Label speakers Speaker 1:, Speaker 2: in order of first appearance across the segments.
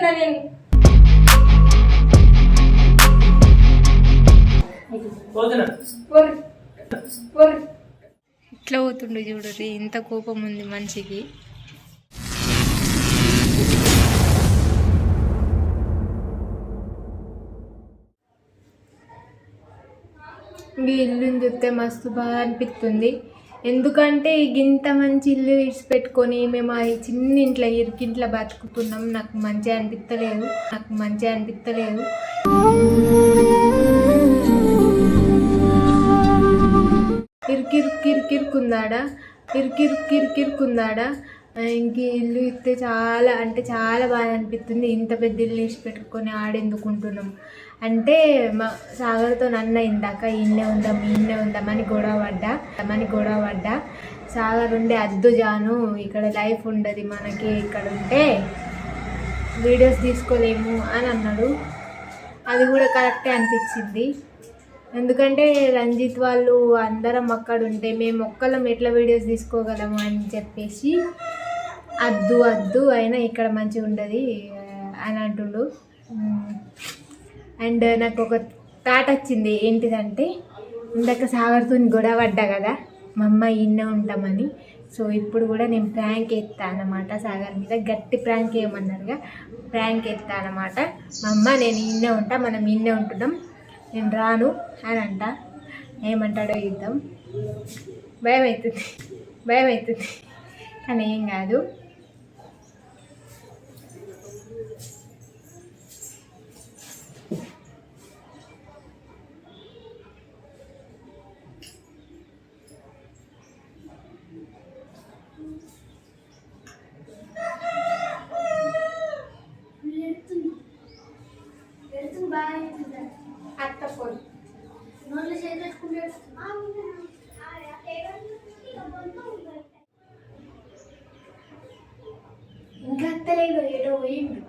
Speaker 1: చెప్తున్నా నేను. ఇట్లా పోతుండు చూడరు, ఇంత కోపం ఉంది మనిషికి. ఈ ఇల్లుని చూస్తే మస్తు బాగా అనిపిస్తుంది. ఎందుకంటే ఇంత మంచి ఇల్లు ఇడిచిపెట్టుకొని మేము ఆ చిన్న ఇంట్లో ఇరికింట్లో బతుకుతున్నాం. నాకు మంచిగా అనిపిస్తలేదు. ఇరికిరుకుందాడా ఇంక ఇల్లు ఇస్తే చాలా అంటే చాలా బాగా అనిపిస్తుంది. ఇంత పెద్ద ఇల్లు వేసి పెట్టుకొని ఆడెందుకుంటున్నాం అంటే మా సాగర్తో నన్ను ఇందాక ఈయనే ఉందామని గొడవ పడ్డా. సాగర్ ఉండే అద్దు జాను ఇక్కడ లైఫ్ ఉండదు మనకి, ఇక్కడ ఉంటే వీడియోస్ తీసుకోలేము అని అన్నాడు. అది కూడా కరెక్టే అనిపించింది. ఎందుకంటే రంజిత్ వాళ్ళు అందరం అక్కడ ఉంటే మేము ఒక్కళ్ళం ఎట్లా వీడియోస్ తీసుకోగలము అని చెప్పేసి అద్దు అయినా ఇక్కడ మంచిగా ఉండదు అని అంటుండు. అండ్ నాకు ఒక థాట్ వచ్చింది. ఏంటిదంటే ఇందాక సాగర్తో గొడవ పడ్డా కదా మా అమ్మ ఇన్నే ఉంటామని. సో ఇప్పుడు కూడా నేను ప్రాంక్ ఎత్తాను అన్నమాట సాగర్ మీద. గట్టి ప్రాంక్ ఏమన్నారుగా ప్రాంక్ ఎత్తాను అన్నమాట. మా అమ్మ నేను ఇన్నే ఉంటా, మనం ఇన్నే ఉంటున్నాం, నేను రాను అని అంట. ఏమంటాడో చూద్దాం. భయం అవుతుంది కానీ ఏం కాదు. ఇంకా అత్తలేదు, ఏటో పోయిండు.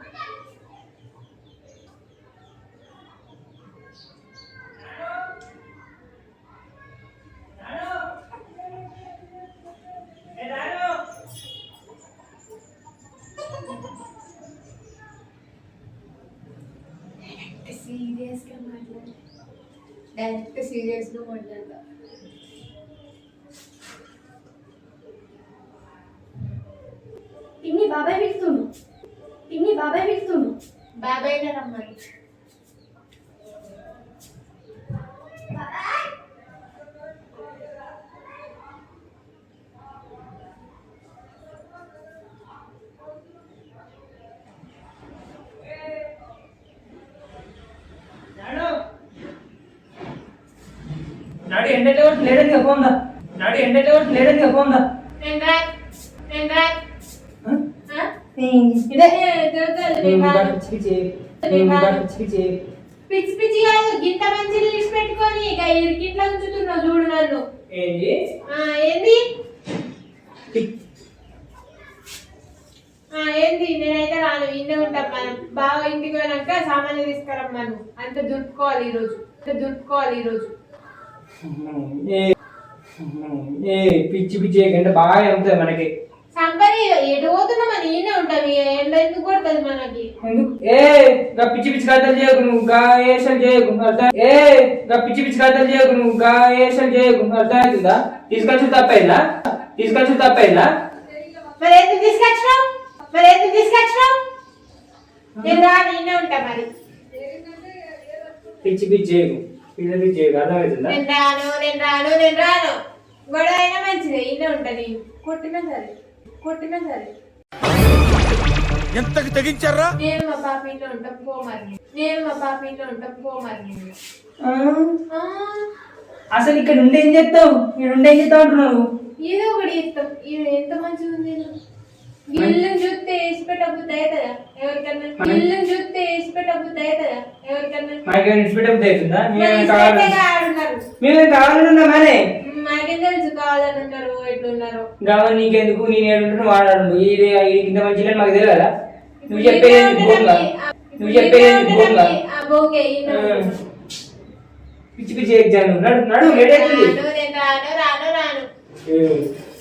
Speaker 1: డైరెక్ట్ సీరియస్గా మాట్లాడతా.
Speaker 2: పిన్ని బాబాయ్ పిలుతుండు.
Speaker 1: బాబాయ్నే రమ్మని.
Speaker 3: నాడి ఎండలో లేడని పోందా.
Speaker 1: పిచ్చి పిచ్చి కాదు, గింత మంచి లిస్ట్ పెట్టుకొని ఇక ఇరికిట్లా ఉంచుతున్నావు చూడు నన్ను. ఏంది ఏంది నేనైతే రాను, ఇన్నే ఉంటాం. మనం బాగా ఇంటికి పోయినాక సామాన్లు తీసుకురమ్మను. అంత దులుపుకోవాలి ఈరోజు.
Speaker 3: పిచ్చి కంటే బాగా ఉంటుంది మనకి.
Speaker 1: సంపరి ఎటు పోతున్నామని ఈయనే ఉంటాం. ఎండ ఎందుకు కొడుతుంది మనకి?
Speaker 3: పిచ్చి కథలు చేయకు నువ్వు, గాయేషలు చేయకు అర్థమవుతుందా? తీసుకొచ్చి తప్పైందా?
Speaker 1: మరి ఎందుకు తీసుకొచ్చినావు? నేను రాను, ఈయనే ఉంటా. మరి
Speaker 3: పిచ్చి చేయకు అర్థమవుతుందా?
Speaker 1: నేను రాను. గొడవ అయినా మంచిదే, ఈయనే ఉంటా. నేను కొట్టినా సరే
Speaker 4: ఎంతకి తెగించారా?
Speaker 1: నేను మా పాప ఇంట్లో ఉంటాం పోమని.
Speaker 3: అసలు ఇక్కడ నుండి ఏం చేస్తావు అంటున్నావు?
Speaker 1: ఏదో ఒకటి చేస్తాం. ఎంత మంచిగా ఉంది ఇల్లు చూస్తే వేసి పెట్టబుద్ధి అవుతుందా ఎవరికన్నా? మాకేం తెలుసు కావాలని ఉన్నారు ఎట్లున్నారు.
Speaker 3: కావాలి నీకెందుకు? నేను ఏడుంటున్నా వాడాడు ఇది ఇంత మంచి మాకు తెలియదా? నువ్వు చెప్పేది పిచ్చి ఎగ్జామ్ నడు లేట్ అవుతుంది.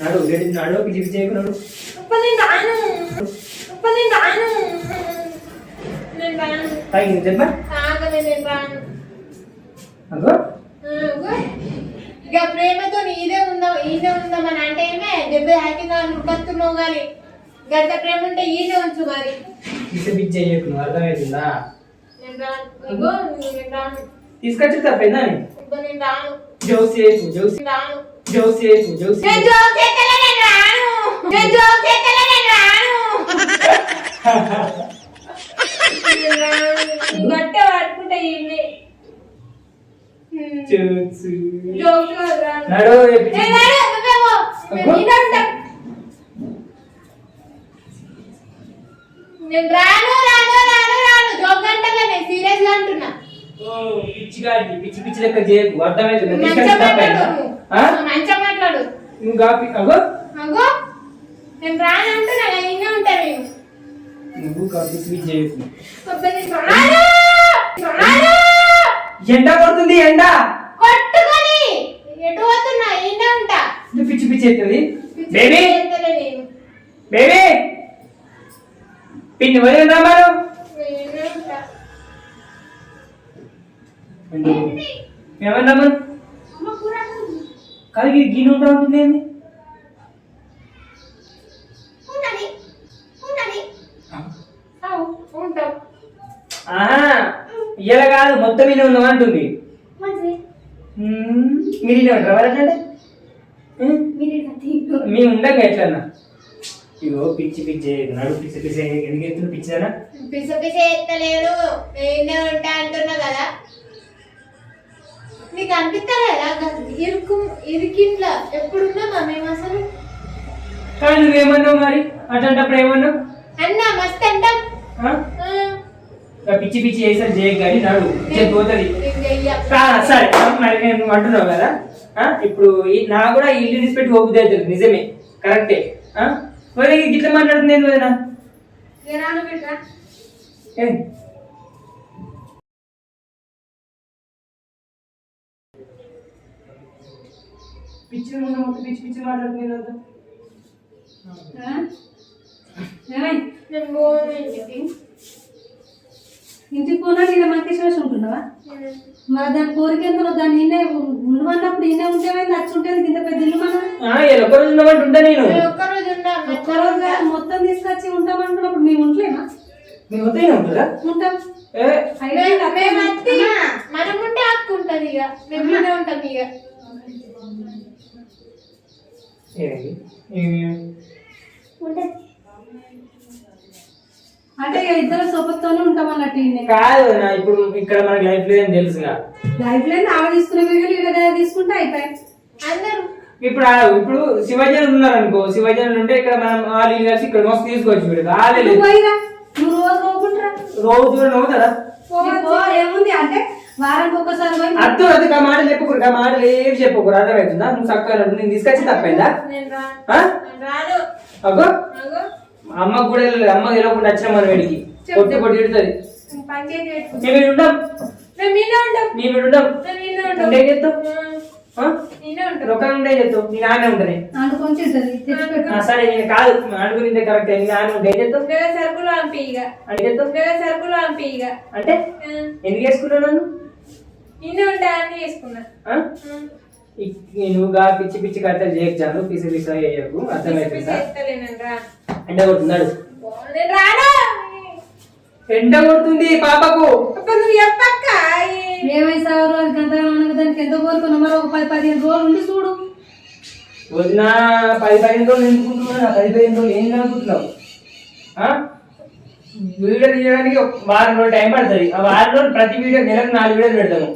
Speaker 3: నడు పిచ్చి చేయకు.
Speaker 1: నేను రాను.
Speaker 3: తాగింది దెబ్బ
Speaker 1: తాగలే, నేను రాను.
Speaker 3: అగో
Speaker 1: ఇక ప్రేమతో ఈదే ఉందామని అంటే ఏమే దెబ్బ హ్యాకింగ్ నువ్వు కానీ గంట ప్రేమ ఉంటే ఈదే ఉంచు మరి.
Speaker 3: పిచ్చి చేయకు నువ్వు, అర్థమవుతుందా?
Speaker 1: నేను రాను. ఇగో నేను రాను.
Speaker 3: తీసుకొచ్చి తప్పైందా
Speaker 1: ఇగో నేను రాను.
Speaker 3: జోసేపు
Speaker 1: రాను.
Speaker 3: జోసేపు
Speaker 1: నేను జోక్ చేస్తలే, నేను రాను. నేను జోక్ చేస్తలే, నేను రాను. నేను రాను. గట్టే పడుకుంటా ఇవి జోక్ రాను.
Speaker 3: నడు
Speaker 1: నేను రాను. నువ్వేమో నేను ఉంటా. నేను రాను రాను రాను రాను జోక్ అంటలే, నేను సీరియస్ గా అంటున్నా.
Speaker 3: పిచ్చి పిచ్చి లెక్క చేయకు, అర్థమవుతుంది?
Speaker 1: మంచిగా మాట్లాడు.
Speaker 3: నువ్వు కాపీ అగో
Speaker 1: అగో నేను రాను అంటున్నా, ఇంకా ఉంటా నేను.
Speaker 3: నువ్వు కాపీ పిచ్చి చేయకు. ఎండ కొడుతుంది, ఎండ
Speaker 1: కొట్టుకొని ఎటు పోతున్నా, ఇంకా ఉంటా.
Speaker 3: నువ్వు పిచ్చి పిచ్చి అవుతుంది. బేబీ
Speaker 1: నేను
Speaker 3: బేబీ పిన్ని వదిలి రమ్మాను. ఏమన్నా కాదు గిన్నె ఉంటా ఉంటుంది ఏంది? ఇలా కాదు, మొత్తం మీద ఉందాం అంటుంది. మీరు ఇన్ని ఉంటారా వాళ్ళంటే? మేము ఉండంగా ఎట్లన్నా. ఇగో పిచ్చి పిచ్చి నడు, పిచ్చి పిచ్చి ఎందుకు ఎత్తులు పిచ్చిదానా?
Speaker 1: పిస పిస ఎత్తలేదు, నేనే ఉంటా అంటున్నా కదా. నీకు అనిపిస్తలేదా ఇరికింట్లో ఎప్పుడున్నా మేము అసలు?
Speaker 3: కానీ నువ్వేమన్నావు మరి అట్లాంటప్పుడు ఏమన్నావు?
Speaker 1: అన్నా మస్తు అంటాం.
Speaker 3: పిచ్చి పిచ్చి చేసాను చేయకు కానీ నడు పోతుంది. సరే మరి నేను అంటున్నావు కదా, ఇప్పుడు నా కూడా ఇల్లు తీసిపెట్టి ఓపిక అవుతుంది, నిజమే కరెక్టే. మరి ఇట్లా మాట్లాడుతుంది ఏంది వదినా? పిచ్చి మొత్తం పిచ్చి పిచ్చి మాట్లాడుతుంది కదా.
Speaker 2: ఇంటికి పోనా నేను మనకి చూసి ఉంటున్నావా? మరి దాని కోరిక ఎంతో దాన్ని నిన్నే ఉండమన్నప్పుడు నిన్నే ఉంటేమైంది, నచ్చి ఉంటుంది కింద పెద్ద ఇల్లు మనం.
Speaker 3: ఒక్కరోజు ఉండమంటే ఉంటా నేను.
Speaker 2: ఒక్కరోజు మొత్తం తీసుకొచ్చి ఉంటామంటున్నప్పుడు మేము ఉంటలేమా?
Speaker 3: మేము వద్దైనా ఉంటుందా?
Speaker 2: ఉంటాం.
Speaker 1: మనం ఉంటే ఆక్కుంటది, ఇక మేము ఉంటాం. ఇక
Speaker 2: అంటే ఇద్దరు సొప్పతోనే ఉంటాం అన్నట్టు.
Speaker 3: కాదు ఇప్పుడు ఇక్కడ మనకి లైఫ్ లేదని తెలుసుగా.
Speaker 2: లైఫ్ లేదు ఆమె తీసుకునే వీడియో తీసుకుంటే అయిపోయాయి
Speaker 1: అందరూ.
Speaker 3: ఇప్పుడు శివజనులు ఉన్నారు అనుకో, శివజనులు ఉంటే ఇక్కడ మనం వాళ్ళు కలిసి ఇక్కడ మస్తు తీసుకోవచ్చు. వీడు రాలేదు,
Speaker 2: నువ్వు రోజు పోకుంటారా?
Speaker 3: రోజు కూడా నవ్వుతారా?
Speaker 2: ఏముంది అంటే వారానికి ఒక్కసారి పోయి
Speaker 3: అర్థం అవుతుంది. ఆ మాటలు చెప్పుకోరు, ఆ మాటలు ఏమి చెప్పుకోరు, అర్థమవుతుందా? నువ్వు చక్కగా నేను తీసుకొచ్చి తప్పైందా? అగో అమ్మకు కూడా వెళ్ళలేదు, అమ్మ తెలియకుండా వచ్చిన మన వీడికి కొట్టి కొట్టి ఇడుతుంది. మేము ఉంటాం, మేము ఉంటాం. ఉండే చెప్తాం రొక్కలు ఉండే చెప్తాం. నీ నాన్న ఉంటుంది. సరే నేను కాదు అనుకునిందే కరెక్ట్. నీ నాన్న ఉంటే చెప్తాం.
Speaker 1: సరుకులు పంపి సరుకులు పంపి
Speaker 3: అంటే ఎందుకు వేసుకున్నావు నన్ను?
Speaker 1: నిన్నే ఉంటా అని వేసుకున్నా.
Speaker 3: నువ్వుగా పిచ్చి పిచ్చి కట్టలు చేయకు, పిసి పిసి చేయకు, అర్థమవుతుందా? ఎండ కొడుతున్నాడు, ఎండ కొడుతుంది పాపకు.
Speaker 1: నువ్వు చెప్పక్క
Speaker 2: ఏమైనా రోజు దానికి ఎంత కోరుకున్నా మరి ఒక 10-15 రోజులు ఉండి చూడు.
Speaker 3: వదిన 10-15 రోజులు ఎందుకుంటున్నా? 10-15 రోజులు ఏం అనుకుంటున్నావు? వీడియో తీయడానికి వారం రోజులు టైం పడుతుంది. ఆ వారం రోజులు ప్రతి వీడియో నెలకు 4 వీడియోలు పెడతాము.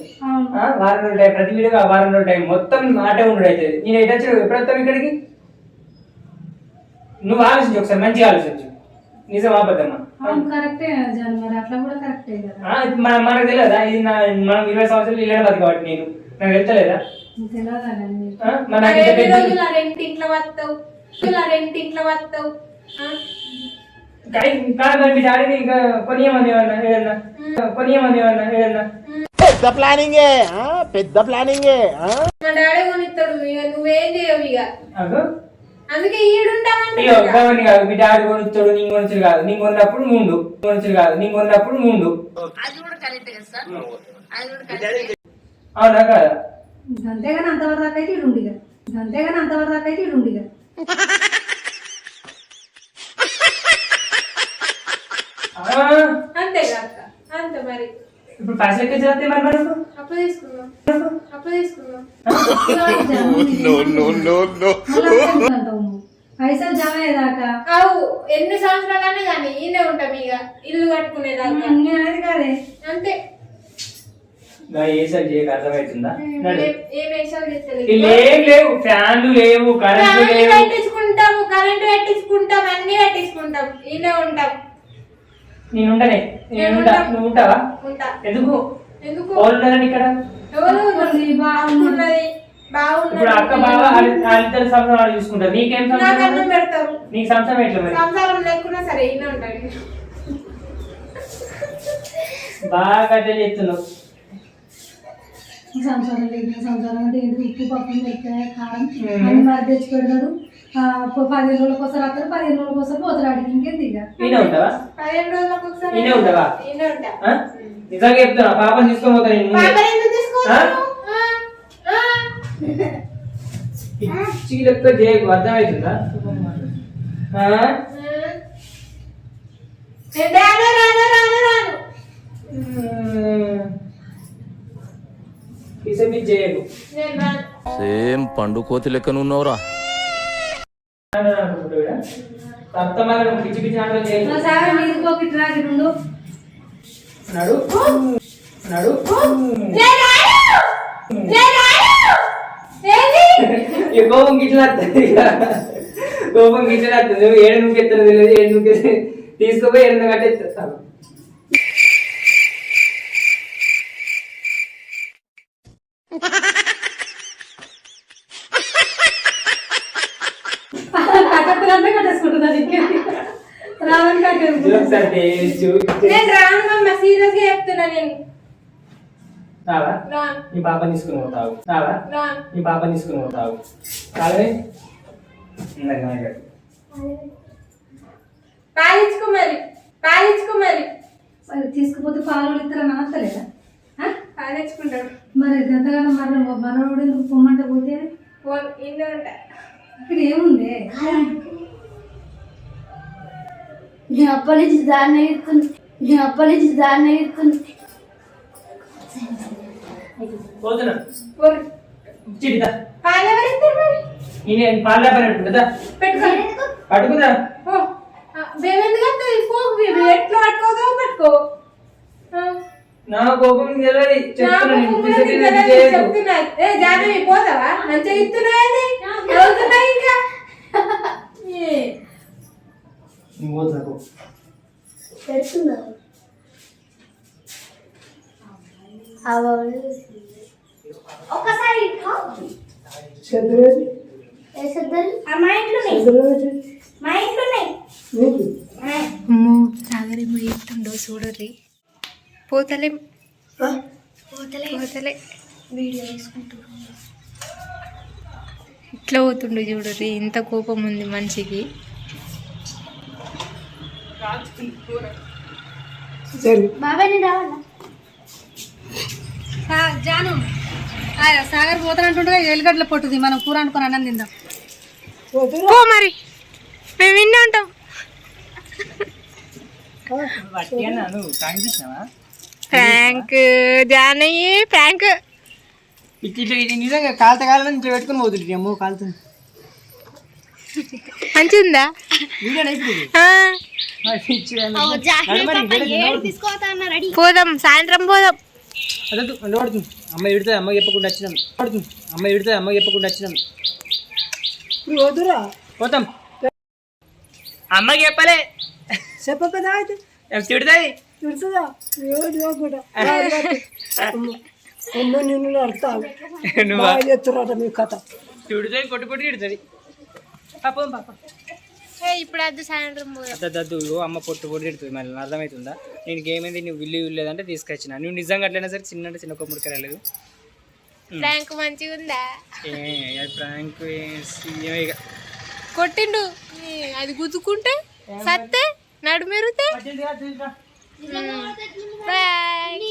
Speaker 3: వారం రోజులు టైం, ప్రతి వీడియో ఆ వారం రోజులు టైం మొత్తం ఆటే ఉండడు అవుతుంది. నేను ఎటు వచ్చాడు, ఎప్పుడు వస్తావు ఇక్కడికి? నువ్వు ఆలోచించు ఒకసారి, మంచిగా ఆలోచించు. నిజం ఆపద్దమ్మా.
Speaker 2: కరెక్టే మరి అట్లా కూడా కరెక్టే కదా.
Speaker 3: మనకు తెలియదా ఇది మనం 20 సంవత్సరాలు ఇళ్ళ బతి కాబట్టి నేను నాకు వెళ్తలేదా?
Speaker 1: రెంటింట్లో వస్తావు
Speaker 3: కాదు మీ డాడీని ఇంకా కొనియమని ఏదన్నా
Speaker 4: పెద్ద ప్లానింగే
Speaker 1: మా డాడీ కొనిస్తాడు, ఇక నువ్వేం చేయవు. ఇక అందుకే ఈడుంటామంటే
Speaker 3: ఇగో గమని కాదు మీ డాడీ కొనుచ్చాడు నీ కొనుచుడు కాదు నీ కొన్నప్పుడు ముందు కొనుచుడు కాదు నీ కొన్నప్పుడు ముందు అవునా కదా
Speaker 2: అంతేగాని అంతవరకు దాకా అయితే ఇడుండిగా అంతేగాని అంతవరకు దాకా అయితే ఇడుండిగా
Speaker 1: అంతేగా అక్క అంతే మరి
Speaker 3: ఇప్పుడు పైసలు ఎక్కడ చేస్తే మరి మనకు
Speaker 1: అప్పు తీసుకున్నాం
Speaker 2: పైసలు జమ అయ్యేదాకా
Speaker 1: అవు ఎన్ని సంవత్సరాలనే కానీ ఈయనే ఉంటాం ఇక ఇల్లు కట్టుకునేదాకా
Speaker 2: అనేది కాదే
Speaker 1: అంతే
Speaker 3: ఏసారి చేయక అర్థమవుతుందా
Speaker 1: ఏం వేషాలు చేస్తలేదు
Speaker 3: ఏం లేవు ఫ్యాన్లు లేవు కరెంట్ లేవు
Speaker 1: పెట్టించుకుంటాము కరెంట్ పెట్టించుకుంటాం అన్ని పెట్టించుకుంటాం ఈయనే ఉంటాం
Speaker 3: నేనుండనే నువ్వు ఉంటావా
Speaker 1: ఉంటా
Speaker 3: ఎందుకు
Speaker 1: ఎందుకు
Speaker 3: వాళ్ళు ఉన్నారని ఇక్కడ
Speaker 1: ఎవరు బాగున్నది
Speaker 3: ఇప్పుడు అక్క బావ వాళ్ళిద్దరు సంసారాలు చూసుకుంటారు నీకేం
Speaker 1: నాకు
Speaker 3: సంసారం
Speaker 1: అన్నం పెడతారు
Speaker 3: నీకు సంసారం ఎట్లా మరి
Speaker 1: సంసారం లేకున్నా సరే ఈయన ఉంటాడు
Speaker 3: బాగా చేస్తున్నావు
Speaker 2: సంసారం లేకుండా సంసారం అంటే ఏంటి ఉప్పు పప్పు పెట్టాయి కారం అన్ని మరి తెచ్చి పెడతాడు 15 రోజులకు ఒకసారి వస్తాడు 15 రోజులకు ఒకసారి పోతాడు అడిగి ఇంకేంది ఇక
Speaker 3: ఈయన ఉంటావా
Speaker 1: 15 రోజులకు ఒకసారి
Speaker 3: ఈయన ఉంటావా
Speaker 1: ఈయన ఉంటా
Speaker 3: నిజంగా చెప్తున్నా పాపని తీసుకొని పోతా నేను ముందే.
Speaker 1: పాపని ఎందుకు తీసుకోవచ్చు?
Speaker 3: పిచ్చి లెక్క చేయకు అర్థమవుతుందా
Speaker 1: నేను రాను.
Speaker 3: పిసపి చేయకు
Speaker 1: నేను రాను.
Speaker 4: సేమ్ పండు కోతి లెక్కనున్నావురా.
Speaker 3: అర్థమాగా నువ్వు పిచ్చి పిచ్చి ఆటలు చేయకు
Speaker 2: సాగర్ నీకు ఒకటి రాగి రెండు
Speaker 3: నడు నడు
Speaker 1: నేను రాను. ఏంది?
Speaker 3: ఈ కోపం గిట్లా వస్తుంది కోపం గిట్లా వస్తుంది నువ్వు ఏడు నువ్వు ఎత్తను తెలియదు ఏడు నువ్వు తీసుకుపోయి ఏడు కట్టేస్తాను
Speaker 2: కట్టేసుకుంటున్నాను ఇంకేంటి రావని కట్టేసుకుంటున్నాను
Speaker 1: నేను రాను మమ్మ సీరియస్ గా చెప్తున్నా నేను
Speaker 3: రావా
Speaker 1: రాను.
Speaker 3: నీ పాపని తీసుకుని పోతావు రావా
Speaker 1: రాను.
Speaker 3: నీ పాపని తీసుకుని పోతావు కాలే
Speaker 1: పాలించుకో మరి
Speaker 2: మరి తీసుకుపోతే పాలు ఇస్తారని అనక్కలేదా
Speaker 1: పాలించుకుంటాడు
Speaker 2: మరి గంతగానో మనోడు ఎందుకు పొమ్మంటే పోతే
Speaker 1: ఫోన్ ఇన్నే ఉంటా
Speaker 2: ఇక్కడ ఏముంది
Speaker 5: నేను అప్పటి నుంచి దాన్ని ఇస్తుంది
Speaker 3: పోతున్నా
Speaker 1: ఫోన్
Speaker 3: చిడిదా
Speaker 1: పాలు ఎవరిస్తారు మరి
Speaker 3: నేను పాలు లేపనట్టుంటుందా
Speaker 1: పెట్టుకోండి
Speaker 3: పట్టుకుందా
Speaker 1: ఓ బేబెందుకు వస్తుంది పోకు బేబీ ఎట్లా పట్టుకోదో పట్టుకో
Speaker 3: నా కోపం నీకు తెలియదు చెప్తున్నా నేను పిసపి చేయకు
Speaker 1: చెప్తున్నా ఏ జానవి పోతావా మంచిగా ఇస్తున్నాయి చదువుతున్నాయి ఇంకా
Speaker 3: నువ్వు పోతున్నా
Speaker 5: పెడుతున్నారు ఒకసారి మా ఇంట్లోనే
Speaker 1: అమ్మో సాగరేమో చెప్తుండో చూడరి పోతలే
Speaker 5: వీడియో తీసుకుంటూ
Speaker 1: ఇట్లా పోతుండు చూడరి ఇంత కోపం ఉంది మనిషికి
Speaker 5: బాబాయ్ నేను రావాలా
Speaker 2: జాను సాగర్ పోతానంటుండగా ఎల్లిగడ్డల పొట్టుది మనం కూర అనుకుని అన్నం తిందాం
Speaker 1: పో మరి మేము విన్నా ఉంటాం ప్రాంక్ జానయ్య ప్రాంక్
Speaker 3: ఇట్లా ఇది నిజంగా కాలుత కాలని ఇట్లా పెట్టుకుని పోతుంది అమ్మో కాలుతుంది
Speaker 1: మంచిగుందా పోదాం సాయంత్రం పోదాం
Speaker 3: పడుతుంది అమ్మ ఇడితే అమ్మ చెప్పకుండా వచ్చినాం పోతాం అమ్మకి చెప్పలే
Speaker 2: చెప్పదా అయితే
Speaker 3: తిడతాయి
Speaker 2: తిడుతుందా కూడా నిన్ను అర్థావు చెప్తున్నారట మీ కథ
Speaker 3: తిడుతాయి కొట్టు తిడుతుంది పాపం పాప
Speaker 1: ఇప్పుడు అది సాయంత్రం పోదాం
Speaker 3: దద్దు అమ్మ పొట్టు తిడుతుంది మళ్ళీ అర్థమవుతుందా నేను ఏమైంది నువ్వు విల్లు లేదంటే తీసుకొచ్చిన నువ్వు నిజంగా అట్లయినా సరే చిన్న కొమ్ముడికి రాలేదు
Speaker 1: ప్రాంక్ మంచిగా ఉందా
Speaker 3: ప్రాంక్
Speaker 1: కొట్టిండు అది గుద్దుకుంటే సత్తే నడు మెరితే బాయ్